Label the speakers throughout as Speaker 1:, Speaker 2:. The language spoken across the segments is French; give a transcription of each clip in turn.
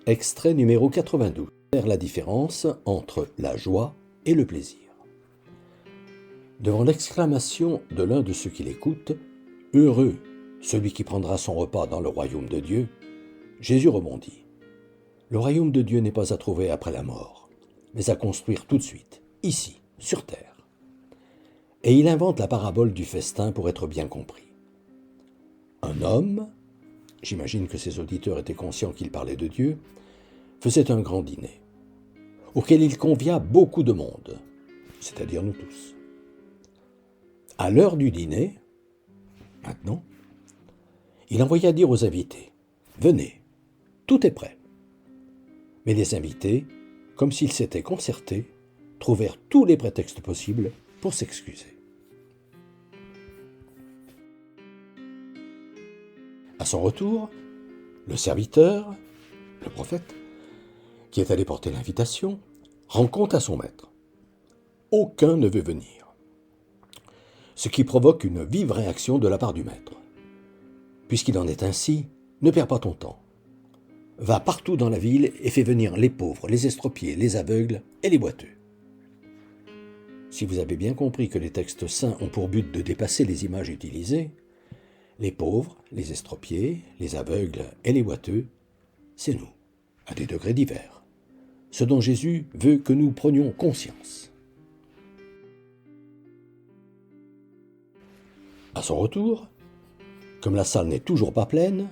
Speaker 1: Extrait numéro 92. Faire la différence entre la joie et le plaisir. Devant l'exclamation de l'un de ceux qui l'écoutent, « Heureux celui qui prendra son repas dans le royaume de Dieu », Jésus rebondit. Le royaume de Dieu n'est pas à trouver après la mort, mais à construire tout de suite, ici, sur terre. Et il invente la parabole du festin pour être bien compris. Un homme, j'imagine que ses auditeurs étaient conscients qu'il parlait de Dieu, faisait un grand dîner, auquel il convia beaucoup de monde, c'est-à-dire nous tous. À l'heure du dîner, maintenant, il envoya dire aux invités, « Venez, tout est prêt. » Mais les invités, comme s'ils s'étaient concertés, trouvèrent tous les prétextes possibles pour s'excuser. À son retour, le serviteur, le prophète, qui est allé porter l'invitation, rend compte à son maître. Aucun ne veut venir. Ce qui provoque une vive réaction de la part du maître. Puisqu'il en est ainsi, ne perds pas ton temps. Va partout dans la ville et fais venir les pauvres, les estropiés, les aveugles et les boiteux. Si vous avez bien compris que les textes saints ont pour but de dépasser les images utilisées, les pauvres, les estropiés, les aveugles et les boiteux, c'est nous, à des degrés divers. Ce dont Jésus veut que nous prenions conscience. À son retour, comme la salle n'est toujours pas pleine,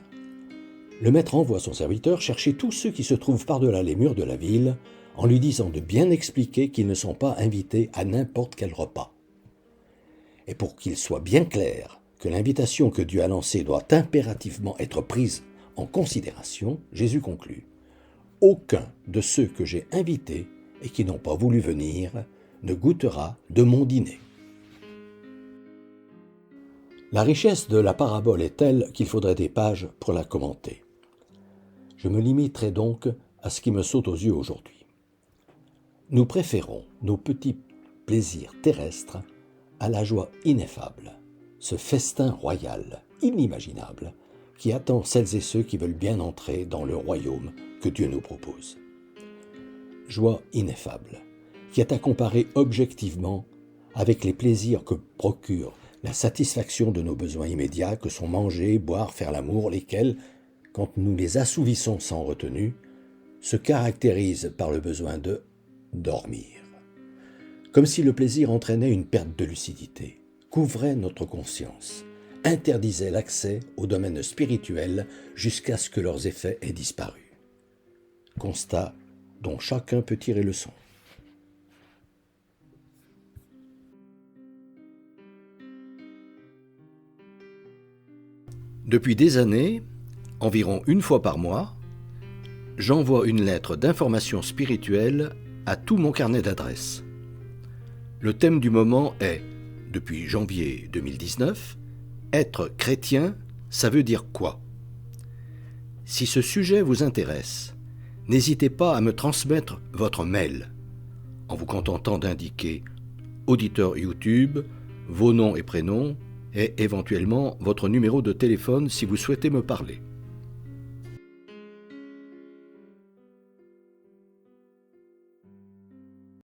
Speaker 1: le maître envoie son serviteur chercher tous ceux qui se trouvent par-delà les murs de la ville en lui disant de bien expliquer qu'ils ne sont pas invités à n'importe quel repas. Et pour qu'il soit bien clair que l'invitation que Dieu a lancée doit impérativement être prise en considération, Jésus conclut « Aucun de ceux que j'ai invités et qui n'ont pas voulu venir ne goûtera de mon dîner. » La richesse de la parabole est telle qu'il faudrait des pages pour la commenter. Je me limiterai donc à ce qui me saute aux yeux aujourd'hui. Nous préférons nos petits plaisirs terrestres à la joie ineffable, ce festin royal, inimaginable, qui attend celles et ceux qui veulent bien entrer dans le royaume que Dieu nous propose. Joie ineffable, qui est à comparer objectivement avec les plaisirs que procure la satisfaction de nos besoins immédiats que sont manger, boire, faire l'amour, lesquels, quand nous les assouvissons sans retenue, se caractérisent par le besoin de dormir. Comme si le plaisir entraînait une perte de lucidité, couvrait notre conscience, interdisait l'accès au domaine spirituel jusqu'à ce que leurs effets aient disparu. Constat dont chacun peut tirer leçon. Depuis des années, environ une fois par mois, j'envoie une lettre d'information spirituelle à tout mon carnet d'adresses. Le thème du moment est, depuis janvier 2019, « Être chrétien, ça veut dire quoi ?» Si ce sujet vous intéresse, n'hésitez pas à me transmettre votre mail, en vous contentant d'indiquer « auditeur YouTube », vos noms et prénoms, et éventuellement votre numéro de téléphone si vous souhaitez me parler.